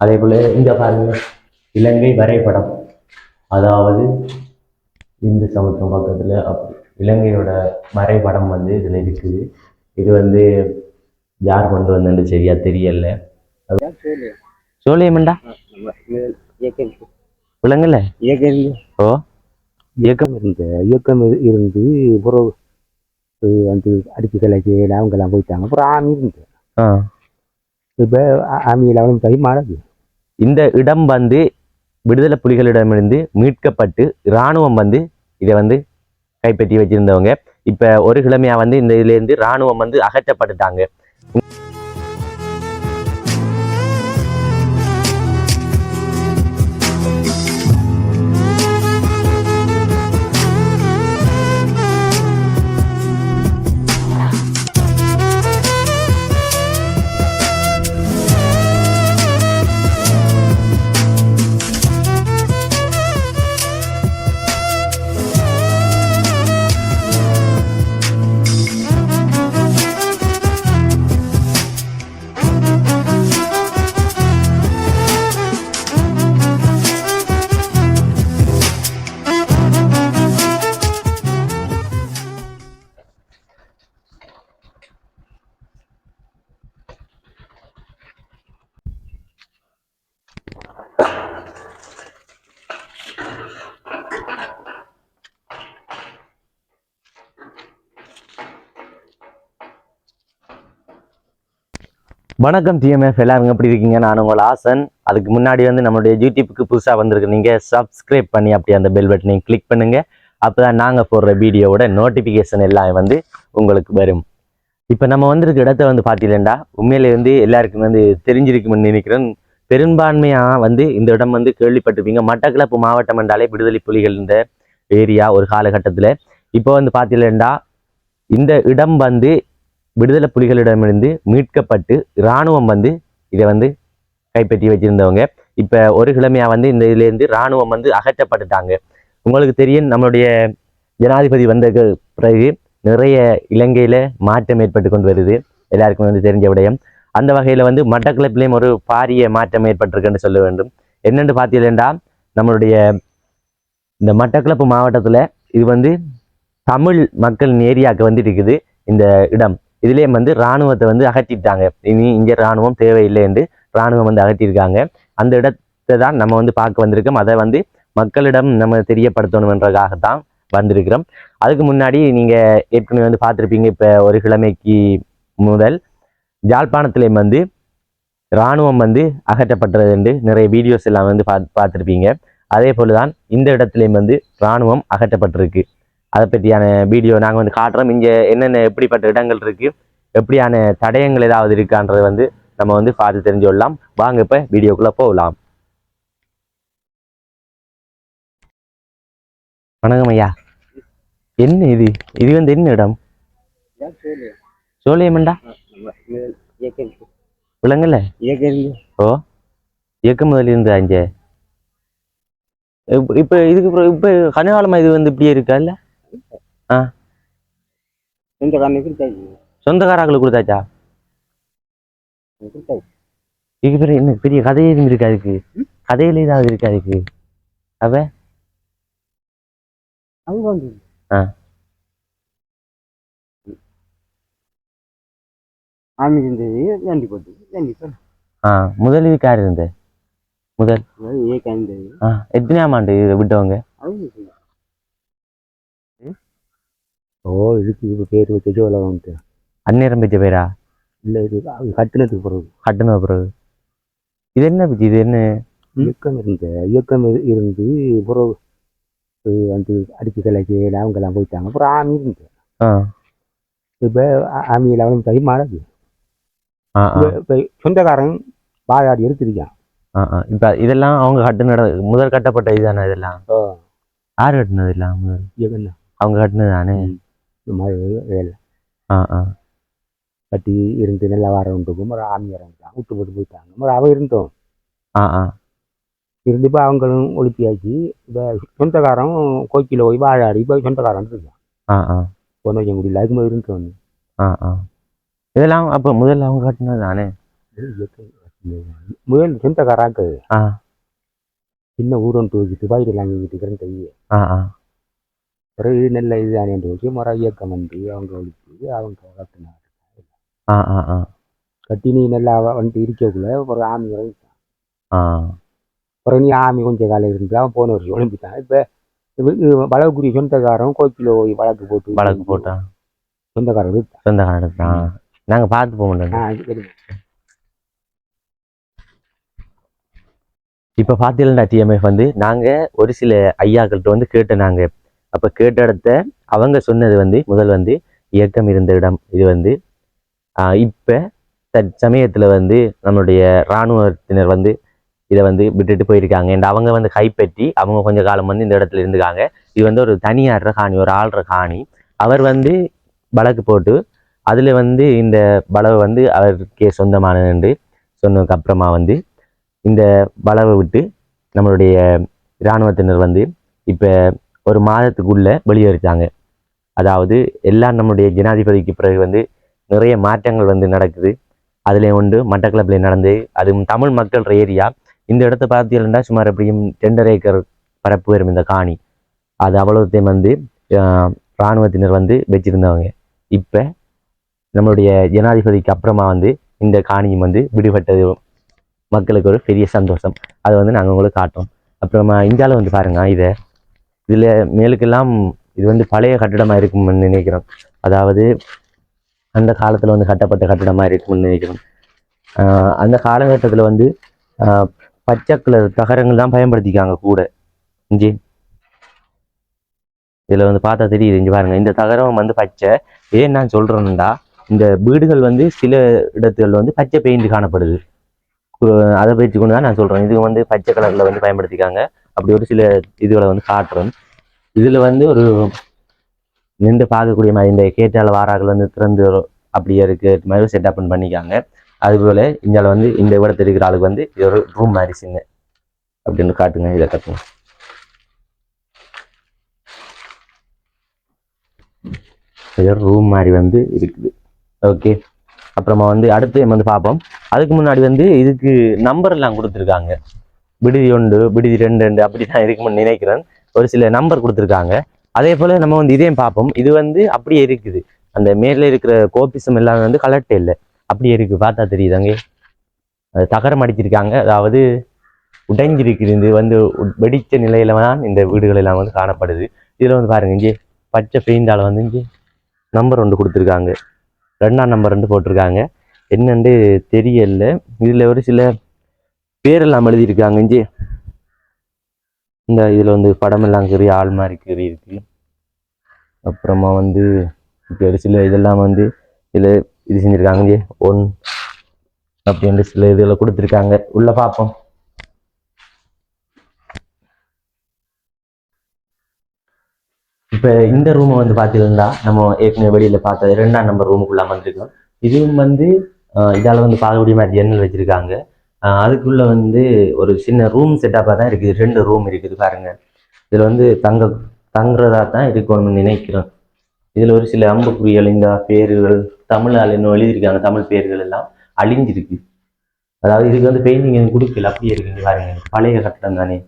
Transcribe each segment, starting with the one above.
அதே போல் இங்கே பாருங்க இலங்கை வரைபடம், அதாவது இந்து சமுத்திரம் பக்கத்தில் இலங்கையோட வரைபடம் வந்து இதில் இருக்குது. இது வந்து யார் கொண்டு வந்தது சரியா தெரியல. சோழியமண்டா விலங்குல ஓ இயக்கம் இருந்து பிறகு வந்து அடிச்சு கலைச்சு அவங்கெல்லாம் போயிட்டாங்க. அப்புறம் ஆமி இருந்து இப்போ ஆமியில் அவனும் கை மாறுது. இந்த இடம் வந்து விடுதலை புலிகளிடமிருந்து மீட்கப்பட்டு இராணுவம் வந்து இதை வந்து கைப்பற்றி வச்சிருந்தவங்க. இப்ப ஒரு கிழமையா வந்து இந்த இதுல இருந்து இராணுவம் வந்து அகற்றப்பட்டுட்டாங்க. வணக்கம் டிஎம்எஃப், எல்லாருங்க எப்படி இருக்கீங்க? நான் உங்கள் ஆசன். அதுக்கு முன்னாடி வந்து நம்மளுடைய யூடியூப்புக்கு புதுசாக வந்திருக்கு, நீங்கள் சப்ஸ்கிரைப் பண்ணி அப்படியே அந்த பெல் பட்டனையும் கிளிக் பண்ணுங்கள். அப்போ தான் நாங்கள் போடுற வீடியோவோட நோட்டிஃபிகேஷன் எல்லாம் வந்து உங்களுக்கு வரும். இப்போ நம்ம வந்திருக்க இடத்த வந்து பார்த்தீங்கன்னா உண்மையிலே வந்து எல்லாருக்கும் வந்து தெரிஞ்சிருக்குமென்னு நினைக்கிறேன். பெரும்பான்மையாக வந்து இந்த இடம் வந்து கேள்விப்பட்டிருப்பீங்க. மட்டக்களப்பு மாவட்டம் என்றாலே விடுதலை புலிகள் இந்த ஏரியா ஒரு காலகட்டத்தில். இப்போ வந்து பார்த்தீங்கன்னா இந்த இடம் வந்து விடுதலை புலிகளிடமிருந்து மீட்கப்பட்டு இராணுவம் வந்து இதை வந்து கைப்பற்றி வச்சிருந்தவங்க. இப்போ ஒரு கிழமையா வந்து இந்த இதுலேருந்து இராணுவம் வந்து அகற்றப்பட்டுட்டாங்க. உங்களுக்கு தெரியும், நம்மளுடைய ஜனாதிபதி வந்த பிறகு நிறைய இலங்கையில மாற்றம் ஏற்பட்டு கொண்டு வருது, எல்லாருக்கும் வந்து தெரிஞ்ச விடயம். அந்த வகையில் வந்து மட்டக்களப்பிலையும் ஒரு பாரிய மாற்றம் ஏற்பட்டிருக்குன்னு சொல்ல வேண்டும். என்னென்னு பார்த்தீங்கன்னா நம்மளுடைய இந்த மட்டக்களப்பு மாவட்டத்தில் இது வந்து தமிழ் மக்களின் ஏரியாவுக்கு வந்து இருக்குது இந்த இடம். இதுலேயே வந்து இராணுவத்தை வந்து அகற்றிட்டாங்க. இனி இங்கே இராணுவம் தேவையில்லை என்று இராணுவம் வந்து அகற்றியிருக்காங்க. அந்த இடத்தை தான் நம்ம வந்து பார்க்க வந்திருக்கோம். அதை வந்து மக்களிடம் நம்ம தெரியப்படுத்தணுன்றதுக்காகத்தான் வந்திருக்கிறோம். அதுக்கு முன்னாடி நீங்கள் ஏற்கனவே வந்து பார்த்துருப்பீங்க, இப்போ ஒரு கிழமைக்கு முதல் யாழ்ப்பாணத்திலேயும் வந்து இராணுவம் வந்து அகற்றப்பட்டது என்று நிறைய வீடியோஸ் எல்லாம் வந்து பார்த்துருப்பீங்க. அதே போல தான் இந்த இடத்துலையும் வந்து இராணுவம் அகற்றப்பட்டிருக்கு. அதை பற்றியான வீடியோ நாங்கள் வந்து காட்டுறோம். இங்கே என்னென்ன எப்படிப்பட்ட இடங்கள் இருக்குது, எப்படியான தடயங்கள் ஏதாவது இருக்கான்றதை வந்து நம்ம வந்து பார்த்து தெரிஞ்சு கொள்ளலாம். வாங்க இப்போ வீடியோக்குள்ளே போகலாம். வணக்கம் ஐயா. என்ன இது இது வந்து என்ன இடம்? சோழியமண்டா விலங்குல ஓ இயக்கம் முதல் இருந்து அஞ்சு இப்போ இதுக்கு இப்போ கனகாலமாக இது வந்து இப்படியே இருக்கா? இல்லை சொந்தக்காரங்களுக்கு கொடுத்தாச்சா? இதுக்கு பேர் என்ன பெரிய கதையே இருக்கா? இருக்கு கதையில ஏதாவது இருக்கா? இருக்கு அவ முதல் இதுக்கு யார் இருந்த முதல் எத்தனையாம் ஆண்டு விட்டவங்க? ஓ இதுக்கு பேர் வச்சு உலகம்ட்டு அந்நேரம் பெற்ற பேரா? இல்லை, இது கட்டினத்துக்கு பிறகு. கட்டின பிறகு இது என்ன பற்றி? இது என்ன இயக்கம் இருந்து பிறகு வந்து அடிச்சு கலைச்சு அவங்கெல்லாம் போயிட்டாங்க. அப்புறம் ஆமி இருந்து இப்போ ஆமியில் அவனும் கை மாறுது. இப்போ சொந்தக்காரன் வாழாடி எடுத்துருக்கான். இப்போ இதெல்லாம் அவங்க கட்டின முதல் கட்டப்பட்ட இதுதானே? இதெல்லாம் யார் கட்டினது? எல்லாம் முதல் அவங்க கட்டினது தானே? இந்த மாதிரி வேலை கட்டி இருந்து நல்லா வரவன்ட்டுக்கும் ஒரு ஆமி வரவன்ட்டான் விட்டு போட்டு போயிட்டாங்க. ஒரு அவ இருந்தோம் இருந்து இப்போ அவங்களும் ஒழிப்பியாச்சு. இப்போ சொந்தக்காரன் கோச்சியில் போய் வாழாடி போய் சொந்தக்காரன் இருக்கான். பொண்ணு வைக்க முடியல, அதுக்கு மாதிரி இருந்தோம். இதெல்லாம் அப்போ முதல்ல அவங்க கட்டினது தானே? முதல் சொந்தக்காராக்கு ஆ சின்ன ஊரொன்று வச்சுட்டு பயிரெல்லாம் செஞ்சுட்டு கையை ஆ ஆ பிறகு நல்ல இதுதானேன்னு வச்சு முறை இயக்கம் வந்து அவங்க ஒழிச்சு அவங்க கட்டினாங்க. ஆ ஆ ஆ கட்டி நீ நல்லா வந்துட்டு இருக்கக்குள்ள ஒரு ஆமி வரை ஆ அப்புறம் நீ ஆமி கொஞ்சம் காலம் இருந்து அவன் போன வருஷம் ஒளிம்பிட்டான். இப்போ வளவுக்குரிய சொந்தக்காரன் கோச்சில் போய் வழக்கு போட்டா சொந்தக்காரன் சொந்தக்காரன் தான் நாங்கள் பார்த்து போக முடியாது. இப்போ பார்த்தீங்கன்னா டிஎம்எஃப் வந்து நாங்கள் ஒரு சில ஐயாக்கள்கிட்ட வந்து கேட்டோம். நாங்கள் அப்போ கேட்ட இடத்த அவங்க சொன்னது வந்து முதல் வந்து இயக்கம் இருந்த இடம் இது வந்து இப்போ தற்சமயத்தில் வந்து நம்மளுடைய இராணுவத்தினர் வந்து இதை வந்து விட்டுட்டு போயிருக்காங்க. அண்ட் அவங்க வந்து கைப்பற்றி அவங்க கொஞ்சம் காலம் வந்து இந்த இடத்துல இருந்துக்காங்க. இது வந்து ஒரு தனியார் காணி, ஒரு ஆள்ற காணி. அவர் வந்து வழக்கு போட்டு அதில் வந்து இந்த வளவை வந்து அவருக்கே சொந்தமானது என்று சொன்னதுக்கு அப்புறமா வந்து இந்த வளவை விட்டு நம்மளுடைய இராணுவத்தினர் வந்து இப்போ ஒரு மாதத்துக்குள்ளே வெளியேறிட்டாங்க. அதாவது எல்லாம் நம்முடைய ஜனாதிபதிக்கு பிறகு வந்து நிறைய மாற்றங்கள் வந்து நடக்குது. அதில் ஒன்று மட்டக்களப்பில் நடந்து, அதுவும் தமிழ் மக்கள் ஏரியா. இந்த இடத்த பார்த்தீங்கன்னா சுமார் எப்படியும் 2.5 ஏக்கர் பரப்பு வரும் இந்த காணி. அது அவ்வளோத்தையும் வந்து இராணுவத்தினர் வந்து வச்சிருந்தவங்க. இப்போ நம்மளுடைய ஜனாதிபதிக்கு அப்புறமா வந்து இந்த காணியும் வந்து விடுபட்டது மக்களுக்கு ஒரு பெரிய சந்தோஷம். அதை வந்து நாங்கள் உங்களுக்கு காட்டோம். அப்புறமா இந்தியாவில் வந்து பாருங்க, இதில் மேலுக்கெல்லாம் இது வந்து பழைய கட்டிடமாக இருக்கும்னு நினைக்கிறோம். அதாவது அந்த காலத்தில் வந்து கட்டப்பட்ட கட்டிடமாக இருக்கும்னு நினைக்கிறோம். அந்த காலகட்டத்தில் வந்து பச்சை கலர் தகரங்கள் தான் பயன்படுத்திக்காங்க கூட. இஞ்சி இதில் வந்து பார்த்தா தெரியுது. இஞ்சி பாருங்க, இந்த தகரம் வந்து பச்சை. ஏன் நான் சொல்கிறேன்டா, இந்த வீடுகள் வந்து சில இடத்துல வந்து பச்சை பெயிண்ட் காணப்படுது. அதை வச்சு கொண்டு தான் நான் சொல்கிறேன். இது வந்து பச்சை கலரில் வந்து பயன்படுத்திக்காங்க. அப்படி ஒரு சில இதுகளை வந்து காட்டுறோம். இதில் வந்து ஒரு நின்று பார்க்கக்கூடிய மாதிரி இந்த கேட்டால் வாராக்கள் வந்து திறந்து அப்படியே இருக்கு மாதிரி செட்டப் பண்ணிக்காங்க. அதுபோல் இந்தியாவில் வந்து இந்த இடத்துல இருக்கிற ஆளுக்கு வந்து இது ஒரு ரூம் மாதிரி சின்ன அப்படின்னு காட்டுங்க. இதை கட்டுங்க. இது ரூம் மாதிரி வந்து இருக்குது. ஓகே, அப்புறமா வந்து அடுத்து வந்து பார்ப்போம். அதுக்கு முன்னாடி வந்து இதுக்கு நம்பர் எல்லாம் கொடுத்துருக்காங்க. விடுதி 1, விடுதி 2 அப்படி தான் இருக்குன்னு நினைக்கிறேன். ஒரு சில நம்பர் கொடுத்துருக்காங்க. அதே போல் நம்ம வந்து இதையும் பார்ப்போம். இது வந்து அப்படியே இருக்குது. அந்த மேலே இருக்கிற கோபிசம் எல்லாம் வந்து கலர்ட்டே இல்லை, அப்படியே இருக்குது. பார்த்தா தெரியுதாங்க, அது தகரம் அடிச்சிருக்காங்க. அதாவது உடைஞ்சிருக்குது. இது வந்து வெடிச்ச நிலையில தான் இந்த வீடுகள் எல்லாம் வந்து காணப்படுது. இதில் வந்து பாருங்க, இங்கே பச்சை பெயிண்டால் வந்து இங்கே நம்பர் 1 கொடுத்துருக்காங்க, 2ஆம் நம்பர் 2 போட்டிருக்காங்க. என்னன்னு தெரியல. இதில் ஒரு சில பேரெல்லாம் எழுதியிருக்காங்க. இங்கே இந்த இதில் வந்து படமெல்லாம் கறி ஆள் மாதிரி கறி இருக்கு. அப்புறமா வந்து ஒரு சில இதெல்லாம் வந்து இதில் இது செஞ்சுருக்காங்க. இங்கே 1 அப்படின்ற சில இதில் கொடுத்துருக்காங்க. உள்ள பார்ப்போம். இப்போ இந்த ரூமை வந்து பார்த்தீங்கன்னா நம்ம ஏற்கனவே வெளியில் பார்த்தது 2ஆம் நம்பர் ரூமுக்குள்ளே வந்திருக்கோம். இதுவும் வந்து இதால் வந்து பார்க்கக்கூடிய மாதிரி ஜன்னல் வச்சுருக்காங்க. அதுக்குள்ளே வந்து ஒரு சின்ன ரூம் செட்டப்பாக தான் இருக்குது. 2 ரூம் இருக்குது பாருங்க. இதில் வந்து தங்குறதா தான் இருக்கணும்னு நினைக்கிறோம். இதில் ஒரு சில அம்புக்குறிகள், இந்த பேர்கள் தமிழால் இன்னும் எழுதியிருக்காங்க. தமிழ் பேர்கள் எல்லாம் அழிஞ்சிருக்கு. அதாவது இதுக்கு வந்து பெயிண்டிங் கொடுக்கல, அப்படியே இருக்குங்க பாருங்க. பழைய கட்டடம் தானே,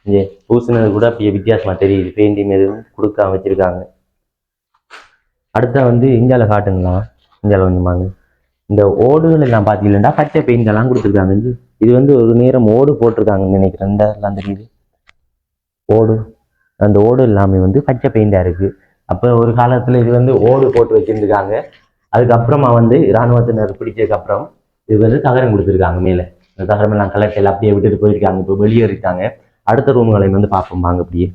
இங்கே பூசினது கூட அப்படியே வித்தியாசமாக தெரியுது. பெயிண்டிங் எதுவும் கொடுக்காம வச்சுருக்காங்க. அடுத்த வந்து இந்தியாவில் காட்டுங்களா. இந்தியாவில் வந்துமாங்க இந்த ஓடுகள் எல்லாம் பார்த்தீங்கன்னா பச்சை பெயிண்ட் எல்லாம் கொடுத்துருக்காங்க. இது வந்து ஒரு நேரம் ஓடு போட்டிருக்காங்கன்னு நினைக்கிறேன். இந்த எல்லாம் தெரியுது ஓடு. அந்த ஓடு எல்லாமே வந்து பச்சை பெயிண்டாக இருக்குது. அப்போ ஒரு காலத்தில் இது வந்து ஓடு போட்டு வச்சுருந்துருக்காங்க. அதுக்கப்புறமா வந்து இராணுவத்தினர் பிடிச்சதுக்கப்புறம் இது வந்து தகரம் கொடுத்துருக்காங்க. மேலே இந்த தகரம் எல்லாம் கலெக்டில் அப்படியே விட்டுட்டு போயிருக்காங்க. இப்போ வெளியேறிட்டாங்க. அடுத்த ரூம்களையும் வந்து பார்ப்போம் வாங்க. அப்படியே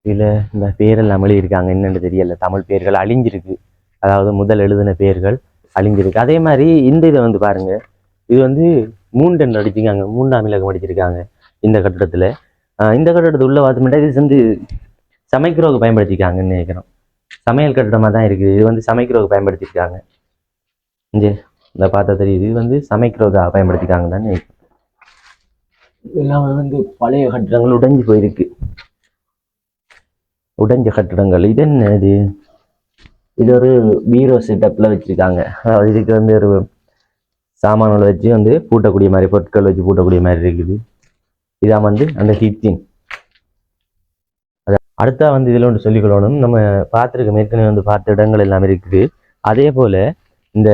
இதில் இந்த பேரெல்லாம் எழுதியிருக்காங்க. என்னென்னு தெரியல. தமிழ் பேர்கள் அழிஞ்சிருக்கு. அதாவது முதல் எழுதின பேர்கள் அழிஞ்சிருக்கு. அதே மாதிரி இந்த இதை வந்து பாருங்க, இது வந்து 3 அடிச்சிருக்காங்க. 3ஆம் இலக்கம் அடிச்சிருக்காங்க இந்த கட்டிடத்தில். இந்த கட்டிடத்தில் உள்ள பார்த்தோம்னா இது வந்து சமைக்கிறதுக்கு பயன்படுத்திக்காங்கன்னு நினைக்கிறோம். சமையல் கட்டிடமாக தான் இருக்குது. இது வந்து சமைக்கிறதுக்கு பயன்படுத்தியிருக்காங்க. இங்கே இந்த பார்த்தா தெரியுது. இது வந்து சமைக்கிறதுக்காக பயன்படுத்திக்காங்க தான் நினைக்கிறேன். இதெல்லாம் வந்து பழைய கட்டிடங்கள் உடைஞ்சு போயிருக்கு. உடைஞ்ச கட்டிடங்கள். இது என்ன இது? இது ஒரு பீரோ செட்டப்பில் வச்சுருக்காங்க. அதாவது இதுக்கு வந்து ஒரு சாமான்களை வச்சு வந்து பூட்டக்கூடிய மாதிரி, பொருட்கள் வச்சு பூட்டக்கூடிய மாதிரி இருக்குது. இதான் வந்து அந்த கிச்சன். அடுத்தா வந்து இதில் ஒன்று சொல்லிக்கொள்ளணும், நம்ம பார்த்துருக்க ஏற்கனவே வந்து பார்த்த இடங்கள் எல்லாம் இருக்குது. அதே போல் இந்த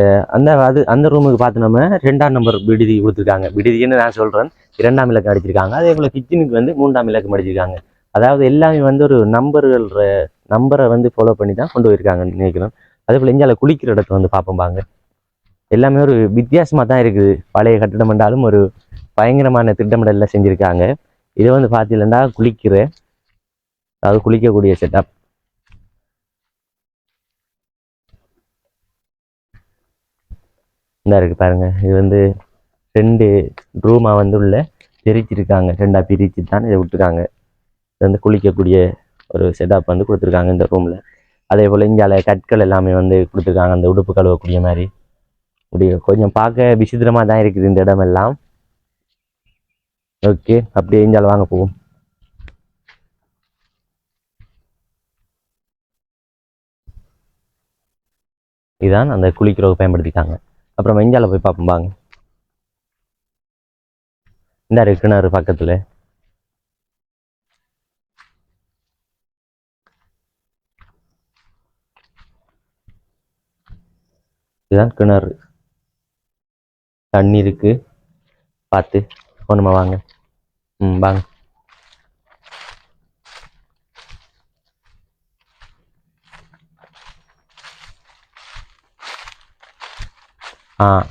அந்த ரூமுக்கு பார்த்து நம்ம 2ஆம் நம்பர் விடுதி கொடுத்துருக்காங்க. விடுதின்னு நான் சொல்கிறேன், 2ஆம் இலக்கம் அடிச்சிருக்காங்க. அதே போல் கிச்சனுக்கு வந்து 3ஆம் இலக்கம் அடிச்சிருக்காங்க. அதாவது எல்லாமே வந்து ஒரு நம்பரை வந்து ஃபாலோ பண்ணி தான் கொண்டு போயிருக்காங்கன்னு நினைக்கிறோம். அதே போல் இந்தியாவில் குளிக்கிற இடத்த வந்து பார்ப்போம்பாங்க. எல்லாமே ஒரு வித்தியாசமாக தான் இருக்குது. பழைய கட்டிடம் என்றாலும் ஒரு பயங்கரமான திட்டமிடலில் செஞ்சுருக்காங்க. இதை வந்து பார்த்தீங்கன்னா அதாவது குளிக்கக்கூடிய செட்டப். இந்த இருக்கு பாருங்க. இது வந்து 2 ரூமாக வந்து உள்ள பிரிச்சிருக்காங்க. 2ஆக பிரித்து தான் இதை விட்டுருக்காங்க. இது வந்து குளிக்கக்கூடிய ஒரு செட்டப் வந்து கொடுத்துருக்காங்க இந்த ரூமில். அதே போல் இந்தியாவில் கற்கள் எல்லாமே வந்து கொடுத்துருக்காங்க, அந்த உடுப்பு கழுவக்கூடிய மாதிரி. கொஞ்சம் பார்க்க விசித்திரமாக தான் இருக்குது இந்த இடமெல்லாம். ஓகே, அப்படியே இந்தியாவில் வாங்க போவோம். இதான் அந்த குளிக்கிறவங்க பயன்படுத்திட்டாங்க. அப்புறம் இந்தியாவில் போய் பார்ப்போம் பாங்க. இந்த கிணறு பக்கத்தில். இதுதான் கிணறு. தண்ணி இருக்கு, பார்த்து போகணுமா வாங்க. வாங்க.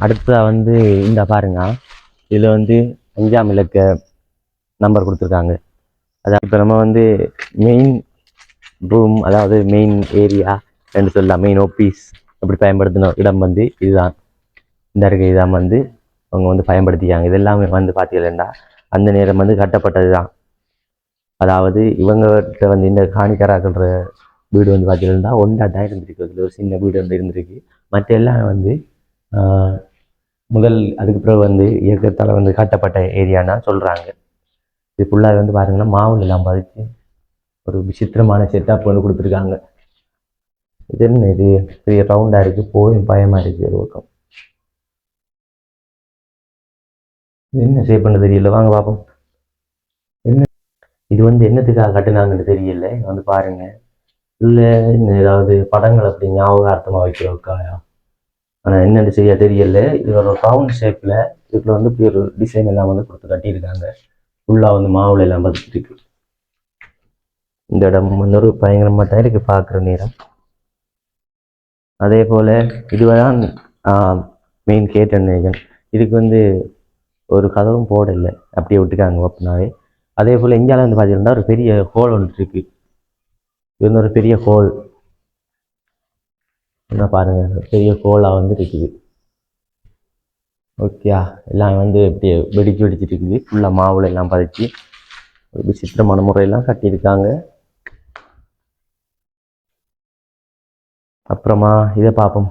அடுத்ததாக வந்து இந்த பாருங்க, இதில் வந்து 5ஆம் இலக்க நம்பர் கொடுத்துருக்காங்க. அதாவது இப்போ நம்ம வந்து மெயின் ரூம், அதாவது மெயின் ஏரியா என்று சொல்லலாம், மெயின் ஆஃபீஸ் அப்படி பயன்படுத்தின இடம் வந்து இதுதான். இந்த இருக்க இதான் வந்து அவங்க வந்து பயன்படுத்திக்காங்க. இதெல்லாமே வந்து பார்த்தீங்கன்னா அந்த நேரம் வந்து கட்டப்பட்டது தான். அதாவது இவங்ககிட்ட வந்து இந்த காணிக்கராக்கள வீடு வந்து பார்த்தீங்கன்னா ஒன்றாட்டாக இருந்திருக்கு. அதில் ஒரு சின்ன வீடு வந்து இருந்திருக்கு. மற்ற எல்லாம் வந்து முதல் அதுக்கு பிறகு வந்து இயக்கத்தால் வந்து கட்டப்பட்ட ஏரியானா சொல்கிறாங்க. இது ஃபுல்லாக வந்து பாருங்கன்னா மாவுல எல்லாம் பதிச்சு ஒரு விசித்திரமான செட்டப் வந்து கொடுத்துருக்காங்க. இது என்ன இது? பெரிய ரவுண்டாக இருக்குது, போயும் பயமாக இருக்குது. ஒரு பக்கம் இது என்ன ஷேப் பண்ண தெரியல, வாங்க பார்ப்போம். என்ன இது வந்து என்னத்துக்காக கட்டுனாங்கன்னு தெரியல. வந்து பாருங்க, இல்லை ஏதாவது படங்கள் அப்படி ஞாபகார்த்தமாக வைக்கிறோக்காயா, ஆனால் என்னென்னு செய்ய தெரியல. இது ஒரு ரவுண்ட் ஷேப்பில் இதில் வந்து இப்படி ஒரு டிசைன் எல்லாம் வந்து கொடுத்து கட்டியிருக்காங்க. ஃபுல்லாக வந்து மாவுல எல்லாம் பதிச்சிருக்கு. இந்த இடம் வந்து ஒரு பயங்கரமாக தான் இருக்குது பார்க்குற நேரம். அதே போல் இதுதான் மெயின் கேட் நினைக்கிறேன். இதுக்கு வந்து ஒரு கதவும் போடலை, அப்படியே விட்டுருக்காங்க ஓப்பனாகவே. அதே போல் இந்தியாவில் வந்து பார்த்தீங்கன்னா ஒரு பெரிய ஹோல் ஒன்று இருக்குது. இது வந்து ஒரு பெரிய ஹோல் என்ன பாருங்க, பெரிய ஹோலாக வந்து இருக்குது. ஓகேயா, எல்லாம் வந்து இப்படியே வெடிச்சிட்டு இருக்குது. ஃபுல்லாக மாவுல எல்லாம் பதிச்சு ஒரு விசித்திரமான முறையெல்லாம் கட்டியிருக்காங்க. அப்புறமா இதை பார்ப்போம்.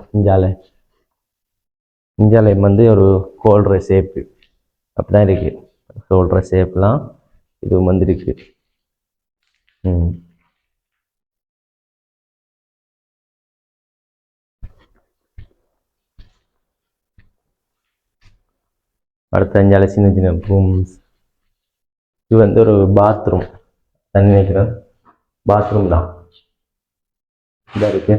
இந்தியாவில் வந்து ஒரு ஹோல்ற ஷேப்பு அப்படிதான் இருக்குது. ஹோல்ற ஷேப்லாம் இது வந்துருக்கு. அடுத்த இந்தியாவில் சின்ன சின்ன ரூம்ஸ். இது வந்து ஒரு பாத்ரூம் தான் நினைக்கிறேன். பாத்ரூம் தான் இதாக இருக்கு.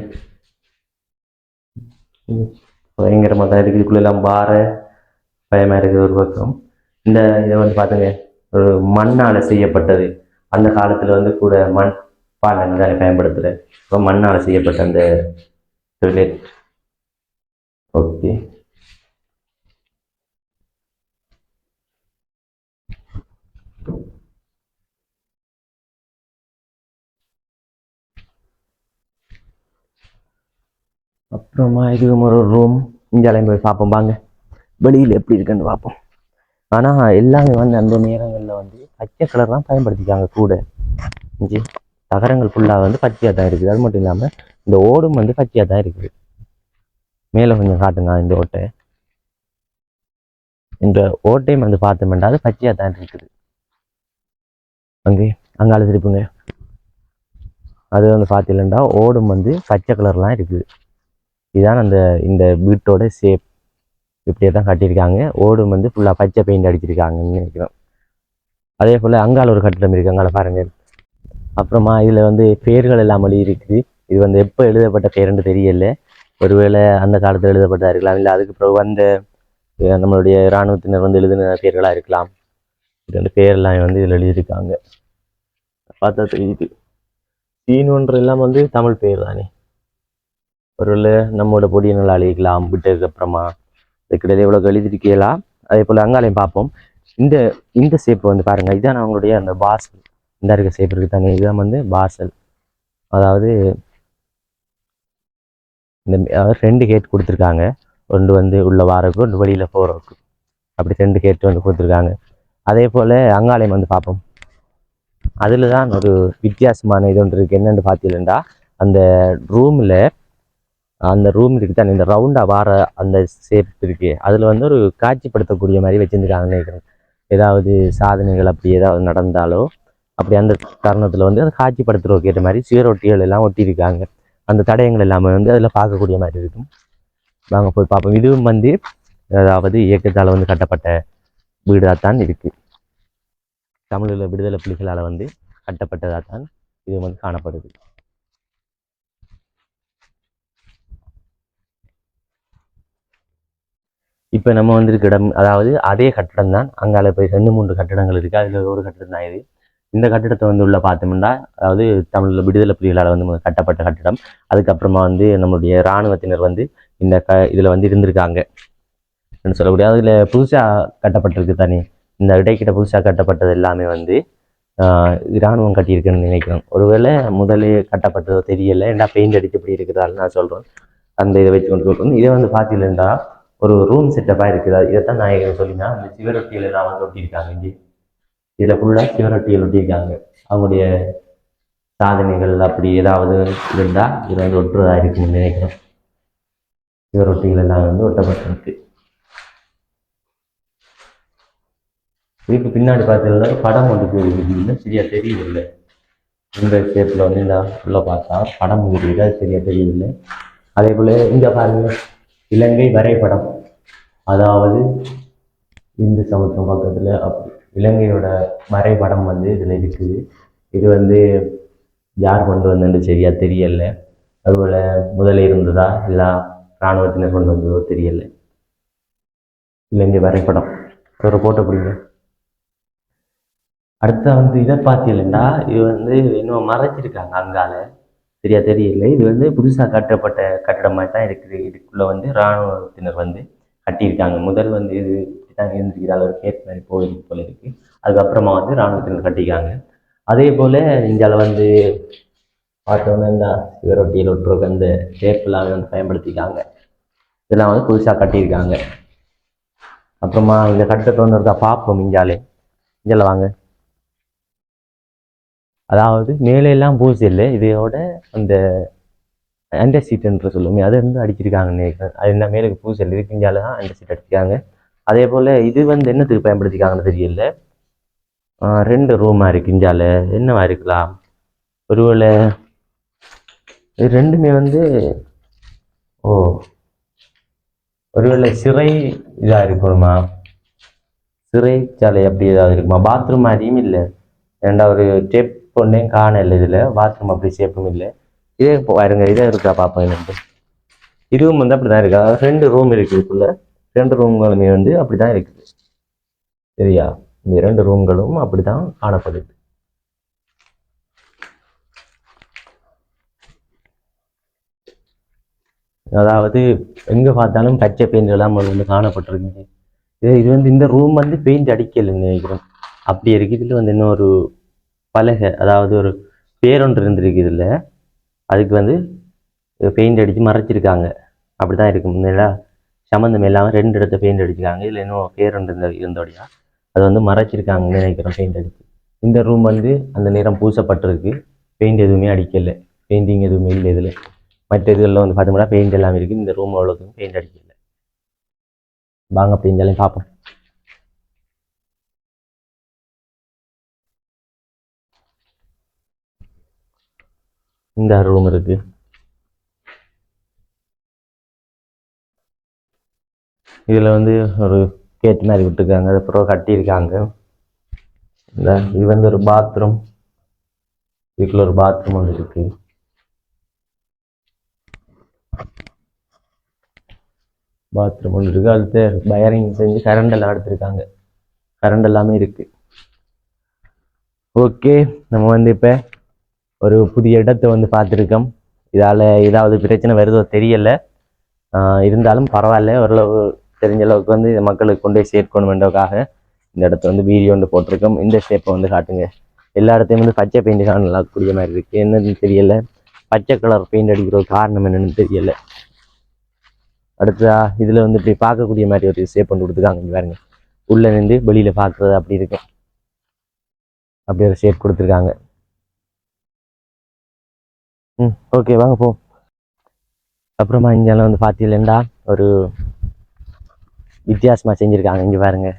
பயங்கரமாக தான் இருக்குது. இதுக்குள்ளெல்லாம் பார பயமாக இருக்குது ஒரு பக்கம். இந்த இதை வந்து பார்த்துங்க, ஒரு மண்ணால் செய்யப்பட்டது. அந்த காலத்தில் வந்து கூட மண் பானை தானே பயன்படுத்துகிற, இப்போ மண்ணால் செய்யப்பட்ட அந்த டாய்லெட். ஓகே, அப்புறமா இதுவும் ஒரு ரூம். இந்தியாலையும் போய் பார்ப்போம் வாங்க, வெளியில் எப்படி இருக்குன்னு பார்ப்போம். ஆனால் எல்லாமே வந்து அந்த நேரங்களில் வந்து பச்சை கலர் தான் பயன்படுத்திக்காங்க கூட. இஞ்சி தகரங்கள் ஃபுல்லாக வந்து பச்சையாக தான் இருக்குது. அது மட்டும் இல்லாமல் இந்த ஓடும் வந்து பச்சையாக தான் இருக்குது. மேலே கொஞ்சம் காட்டுங்க இந்த ஓட்டை. இந்த ஓட்டையும் வந்து பார்த்தோம்னா அது பச்சையாக தான் இருக்குது. அங்கே அங்கால திருப்புங்க. அது வந்து பார்த்தீங்கன்னா ஓடும் வந்து பச்சை கலர்லாம் இருக்குது. இதுதான் அந்த இந்த வீட்டோட ஷேப். இப்படியே தான் கட்டியிருக்காங்க. ஓடும் வந்து ஃபுல்லாக பச்சை பெயிண்ட் அடிச்சிருக்காங்கன்னு நினைக்கிறோம். அதே போல் அங்கால ஒரு கட்டிடம் இருக்குது, அங்கால பாருங்கள். அப்புறமா இதில் வந்து பெயர்கள் எல்லாம் எழுதி இருக்குது. இது வந்து எப்போ எழுதப்பட்ட பெயர்னு தெரியல. ஒருவேளை அந்த காலத்தில் எழுதப்பட்டதாக இருக்கலாம், இல்லை அதுக்கு பிறகு வந்த நம்மளுடைய இராணுவத்தினர் வந்து எழுதின பெயர்களாக இருக்கலாம். இது வந்து பெயரெல்லாம் வந்து இதில் எழுதியிருக்காங்க. பார்த்தா தெரியுது. சீனுன்ற எல்லாம் வந்து தமிழ் பெயர் தானே. ஒருவேளை நம்மளோட பொடியை நல்லா அழிக்கலாம் விட்டதுக்கு அப்புறமா இதுக்கிடையில எவ்வளோ எழுதிருக்கலாம். அதே போல் அங்காலையும் பார்ப்போம். இந்த இந்த ஷேப் வந்து பாருங்கள், இதுதான் அவங்களுடைய அந்த வாசல். இந்த இருக்க ஷேப் இருக்குது தானே, இதுதான் வந்து வாசல். அதாவது இந்த 2 கேட் கொடுத்துருக்காங்க. ஒன்று வந்து உள்ள வாரக்கு, ஒன்று வெளியில் போகிறதுக்கு. அப்படி 2 கேட் வந்து கொடுத்துருக்காங்க. அதே போல் அங்காலயம் வந்து பார்ப்போம். அதில் தான் ஒரு வித்தியாசமான இது ஒன்று இருக்குது. என்னென்னு பார்த்தீங்கன்னா அந்த ரூமில் அந்த ரூம் இருக்குது தானே, இந்த ரவுண்டாக வார அந்த ஷேப் இருக்குது. அதில் வந்து ஒரு காட்சிப்படுத்தக்கூடிய மாதிரி வச்சுருக்காங்கன்னு நினைக்கிறேன். ஏதாவது சாதனைகள் அப்படி ஏதாவது நடந்தாலோ அப்படி அந்த தருணத்தில் வந்து அதை காட்சிப்படுத்துகிறோம் கேட்ட மாதிரி சுவரொட்டிகள் எல்லாம் ஒட்டியிருக்காங்க. அந்த தடயங்கள் எல்லாமே வந்து அதில் பார்க்கக்கூடிய மாதிரி இருக்கும். வாங்க போய் பார்ப்போம். இதுவும் வந்து அதாவது இயக்கத்தால் வந்து கட்டப்பட்ட வீடாக தான் இருக்குது. தமிழில் விடுதலை புலிகளால் வந்து கட்டப்பட்டதாக தான் இது வந்து காணப்படுது. இப்போ நம்ம வந்திருக்க இடம் அதாவது அதே கட்டடம் தான். அங்கால போய் 2-3 கட்டடங்கள் இருக்குது. அதில் ஒரு கட்டடம் தான் இது. இந்த கட்டிடத்தை வந்து உள்ள பார்த்தோம்னா அதாவது தமிழில் விடுதலை புலிகளால் வந்து கட்டப்பட்ட கட்டிடம். அதுக்கப்புறமா வந்து நம்மளுடைய இராணுவத்தினர் வந்து இந்த இதில் வந்து இருந்திருக்காங்க சொல்லக்கூடிய. அதில் புதுசாக கட்டப்பட்டிருக்கு தானே, இந்த இடைக்கிட்ட புதுசாக கட்டப்பட்டது எல்லாமே வந்து இராணுவம் கட்டியிருக்குன்னு நினைக்கிறேன். ஒருவேளை முதலே கட்டப்பட்டதோ தெரியலை, ஏன்னா பெயிண்ட் அடிச்சு இப்படி இருக்கிறதால நான் சொல்கிறேன். அந்த இதை வச்சு கொண்டு போகணும். இதை வந்து பார்த்தீங்கன்னா ஒரு ரூம் செட்டப்பாக இருக்குது. இதைத்தான் நான் சொல்லினா அந்த சிவரொட்டியில் எல்லாம் வந்து ஒட்டியிருக்காங்க. இங்கே இதில் ஃபுல்லாக சிவரொட்டியில் ஒட்டியிருக்காங்க. அவங்களுடைய சாதனைகள் அப்படி ஏதாவது இருந்தால் இதில் வந்து ஒட்டுறதா இருக்குன்னு நினைக்கிறேன். சிவரொட்டிகள் எல்லாம் வந்து ஒட்டப்பட்டிருக்கு. இதுக்கு பின்னாடி பார்த்தீங்கன்னா படம் ஒன்று இல்லை, சரியா தெரியவில்லை. இந்த ஷேப்பில் வந்து இந்த உள்ள பார்த்தா படம் இருக்குது, அது சரியா தெரியவில்லை. அதே போல் இங்கே பாருங்க, இலங்கை வரைபடம். அதாவது இந்து சமுத்திரம் பக்கத்தில் அப்படி இலங்கையோட வரைபடம் வந்து இதில் இருக்குது. இது வந்து யார் கொண்டு வந்தது சரியா தெரியலை. அதுபோல் முதலே இருந்ததா இல்லை இராணுவத்தினர் கொண்டு வந்ததோ தெரியலை. இலங்கை வரைபடம் ஒரு போட்டோ பிடிங்க. அடுத்த வந்து இதை பார்த்தீங்கன்னா இது வந்து இன்னும் மறைச்சிருக்காங்க அங்கால, சரியா தெரியலை. இது வந்து புதுசாக கட்டப்பட்ட கட்டடம் மாதிரி தான் இருக்குது. இதுக்குள்ளே வந்து இராணுவத்தினர் வந்து கட்டியிருக்காங்க. முதல் வந்து இது தான் இருந்துருக்குது, ஒரு கேட் மாதிரி போயிருக்கு போல இருக்குது. அதுக்கப்புறமா வந்து இராணுவத்தினர் கட்டிக்காங்க. அதே போல் இந்தியாவில் வந்து பார்த்தோன்னா இந்த சிவரொட்டியில் ஒட்டுறதுக்கு அந்த டேப்லாம் வந்து பயன்படுத்திக்காங்க. இதெல்லாம் வந்து புதுசாக கட்டியிருக்காங்க. அப்புறமா இந்த கட்டத்தை வந்து இருக்கா பார்ப்போம். இந்தியாவில் வாங்க. அதாவது மேலெல்லாம் பூசி இல்லை, இதோட அந்த அண்டர் சீட்டுன்ற சொல்லுவோமே அதை வந்து அடிச்சிருக்காங்கன்னு நினைக்கிறேன். அது என்ன மேலுக்கு பூசி இல்லை, இதுக்கு இந்தியாவில் தான் அண்டர் சீட் அடிச்சிருக்காங்க. அதே போல் இது வந்து என்னத்துக்கு பயன்படுத்திக்காங்கன்னு தெரியல. 2 ரூமாக இருக்குது இந்தியாவில். என்னவா இருக்கலாம், ஒருவேளை இது ரெண்டுமே வந்து ஒருவேளை சிறை இதாக இருக்கணுமா, சிறைச்சாலை அப்படி ஏதாவது இருக்குமா. பாத்ரூம் மாதிரியும் இல்லை, ஏண்டா ஒரு ஸ்டெப் ஒன்றையும் காணல. இதில் பாத்ரூம் அப்படி ஷேப்பும் இல்லை. இதே பாருங்க, இதே இருக்கா பார்ப்போம். என்னட்டு இதுவும் வந்து அப்படி தான் இருக்கா. 2 ரூம் இருக்குது இதுக்குள்ள. 2 ரூம்களுமே வந்து அப்படி தான் இருக்குது. சரியா, இந்த 2 ரூம்களும் அப்படி தான் காணப்படுது. அதாவது எங்கே பார்த்தாலும் பச்சை பெயிண்ட்லாம் வந்து காணப்பட்டிருக்கு. இது வந்து இந்த ரூம் வந்து பெயிண்ட் அடிக்கலைன்னு நினைக்கிறேன். அப்படி இருக்குது. இதில் வந்து இன்னொரு பலகை, அதாவது ஒரு பேரொன்று இருந்திருக்கு இதில். அதுக்கு வந்து பெயிண்ட் அடித்து மறைச்சிருக்காங்க. அப்படி தான் இருக்கும். முன்னேடா சம்மந்தம் இல்லாமல் 2 இடத்த பெயிண்ட் அடிச்சிருக்காங்க. இதில் இன்னும் பேரொன்று இருந்தோடையா அது வந்து மறைச்சிருக்காங்கன்னு நினைக்கிறேன் பெயிண்ட் அடித்து. இந்த ரூம் வந்து அந்த நிறம் பூசப்பட்டிருக்கு. பெயிண்ட் எதுவுமே அடிக்கலை, பெயிண்டிங் எதுவுமே இல்லை இதில். மற்ற இதுகளில் வந்து பார்த்தோம்னா பெயிண்ட் எல்லாம் இருக்குது. இந்த ரூம் அவ்வளோக்கும் பெயிண்ட் அடிக்கலை. வாங்க பெயிண்ட் எல்லாம் பார்ப்போம். இந்த ரூம் இருக்கு. இதில் வந்து ஒரு கேட் மாதிரி விட்டுருக்காங்க, அதுக்கப்புறம் கட்டியிருக்காங்க. இது வந்து ஒரு பாத்ரூம், இதுக்குள்ள ஒரு பாத்ரூம் ஒன்று இருக்கு. பாத்ரூம் ஒன்று இருக்கு. அடுத்து வயரிங் செஞ்சு கரண்ட் எல்லாம் எடுத்திருக்காங்க. கரண்ட் எல்லாமே இருக்கு. ஓகே, நம்ம வந்து இப்போ ஒரு புதிய இடத்தை வந்து பார்த்துருக்கோம். இதால் ஏதாவது பிரச்சனை வருதோ தெரியல, இருந்தாலும் பரவாயில்ல, ஓரளவு தெரிஞ்ச அளவுக்கு வந்து மக்களுக்கு கொண்டு போய் சேர்க்கணுமென்றதுக்காக இந்த இடத்த வந்து வீடியோ வந்து போட்டிருக்கோம். இந்த ஷேப்பை வந்து காட்டுங்க. எல்லா இடத்தையும் வந்து பச்சை பெயிண்ட் காணக்கூடிய மாதிரி இருக்குது. என்னன்னு தெரியல, பச்சை கலர் பெயிண்ட் அடிக்கிற காரணம் என்னன்னு தெரியல. அடுத்ததா இதில் வந்து இப்படி பார்க்கக்கூடிய மாதிரி ஒரு ஷேப் பண்ணி கொடுத்துருக்காங்க. இங்கே பாருங்க, உள்ளே நின்று வெளியில் பார்க்குறது அப்படி இருக்கும், அப்படி ஒரு ஷேப் கொடுத்துருக்காங்க. ஓகே, வாங்க போ. அப்புறமா இங்கெல்லாம் வந்து பார்த்தீங்கன்னா ஒரு வித்தியாசமாக செஞ்சுருக்காங்க. இங்கே பாருங்க,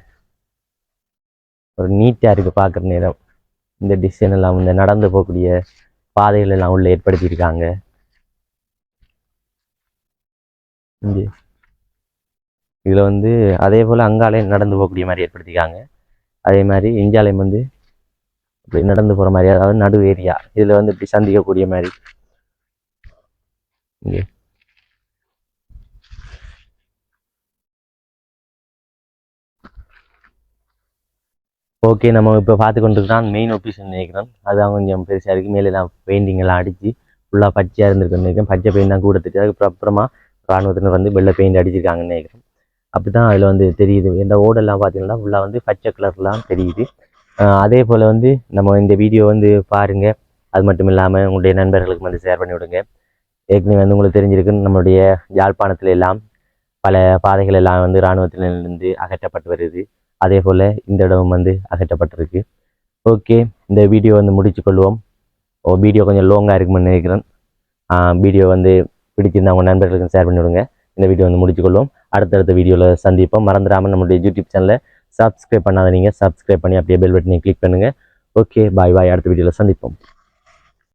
ஒரு நீட்டாக இருக்குது பார்க்குற நேரம். இந்த டிசைன் எல்லாம் இந்த நடந்து போகக்கூடிய பாதைகள் எல்லாம் உள்ள ஏற்படுத்தியிருக்காங்க. இங்கே இதில் வந்து அதே போல் அங்காலையும் நடந்து போகக்கூடிய மாதிரி ஏற்படுத்தியிருக்காங்க. அதே மாதிரி இஞ்சாலையும் வந்து இப்படி நடந்து போகிற மாதிரி, அதாவது நடு ஏரியா இதில் வந்து இப்படி சந்திக்கக்கூடிய மாதிரி. இங்கே ஓகே, நம்ம இப்போ பார்த்து கொண்டிருக்கிறோம் மெயின் ஆஃபீஸ்ன்னு நினைக்கிறோம். அதுதான் கொஞ்சம் பெருசாக இருக்குது. மேலே எல்லாம் பெயிண்டிங் எல்லாம் அடித்து ஃபுல்லாக பச்சையாக இருந்திருக்குன்னு நினைக்கிறேன். பச்சை பெயிண்ட் தான் கூட தெரியுது. அதுக்கப்புறமா இராணுவத்தினர் வந்து வெள்ளை பெயிண்ட் அடிச்சிருக்காங்கன்னு நினைக்கிறேன். அப்படி தான் அதில் வந்து தெரியுது. இந்த ஓடெல்லாம் பார்த்தீங்கன்னா ஃபுல்லாக வந்து பச்சை கலர்லாம் தெரியுது. அதே போல் வந்து நம்ம இந்த வீடியோ வந்து பாருங்கள். அது மட்டும் இல்லாமல் உங்களுடைய நண்பர்களுக்கு வந்து ஷேர் பண்ணி விடுங்க. ஏற்கனவே வந்து உங்களுக்கு தெரிஞ்சிருக்குன்னு நம்மளுடைய யாழ்ப்பாணத்தில் எல்லாம் பல பாதைகள் எல்லாம் வந்து இராணுவத்திலிருந்து அகற்றப்பட்டு வருது. அதே போல் இந்த இடம் வந்து அகற்றப்பட்டிருக்கு. ஓகே, இந்த வீடியோ வந்து முடிச்சு கொள்வோம். வீடியோ கொஞ்சம் லாங்காக இருக்குமென்னு நினைக்கிறேன். வீடியோ வந்து பிடிச்சிருந்தா உங்கள் நண்பர்களுக்கு ஷேர் பண்ணி விடுங்க. இந்த வீடியோ வந்து முடிச்சுக்கொள்வோம். அடுத்தடுத்த வீடியோவில் சந்திப்போம். மறந்துடாமல் நம்மளுடைய யூடியூப் சேனலை சப்ஸ்கிரைப் பண்ணாத நீங்கள் சப்ஸ்கிரைப் பண்ணி அப்படியே பெல் பட்டனை கிளிக் பண்ணுங்கள். ஓகே, பாய் பாய். அடுத்த வீடியோவில் சந்திப்போம்.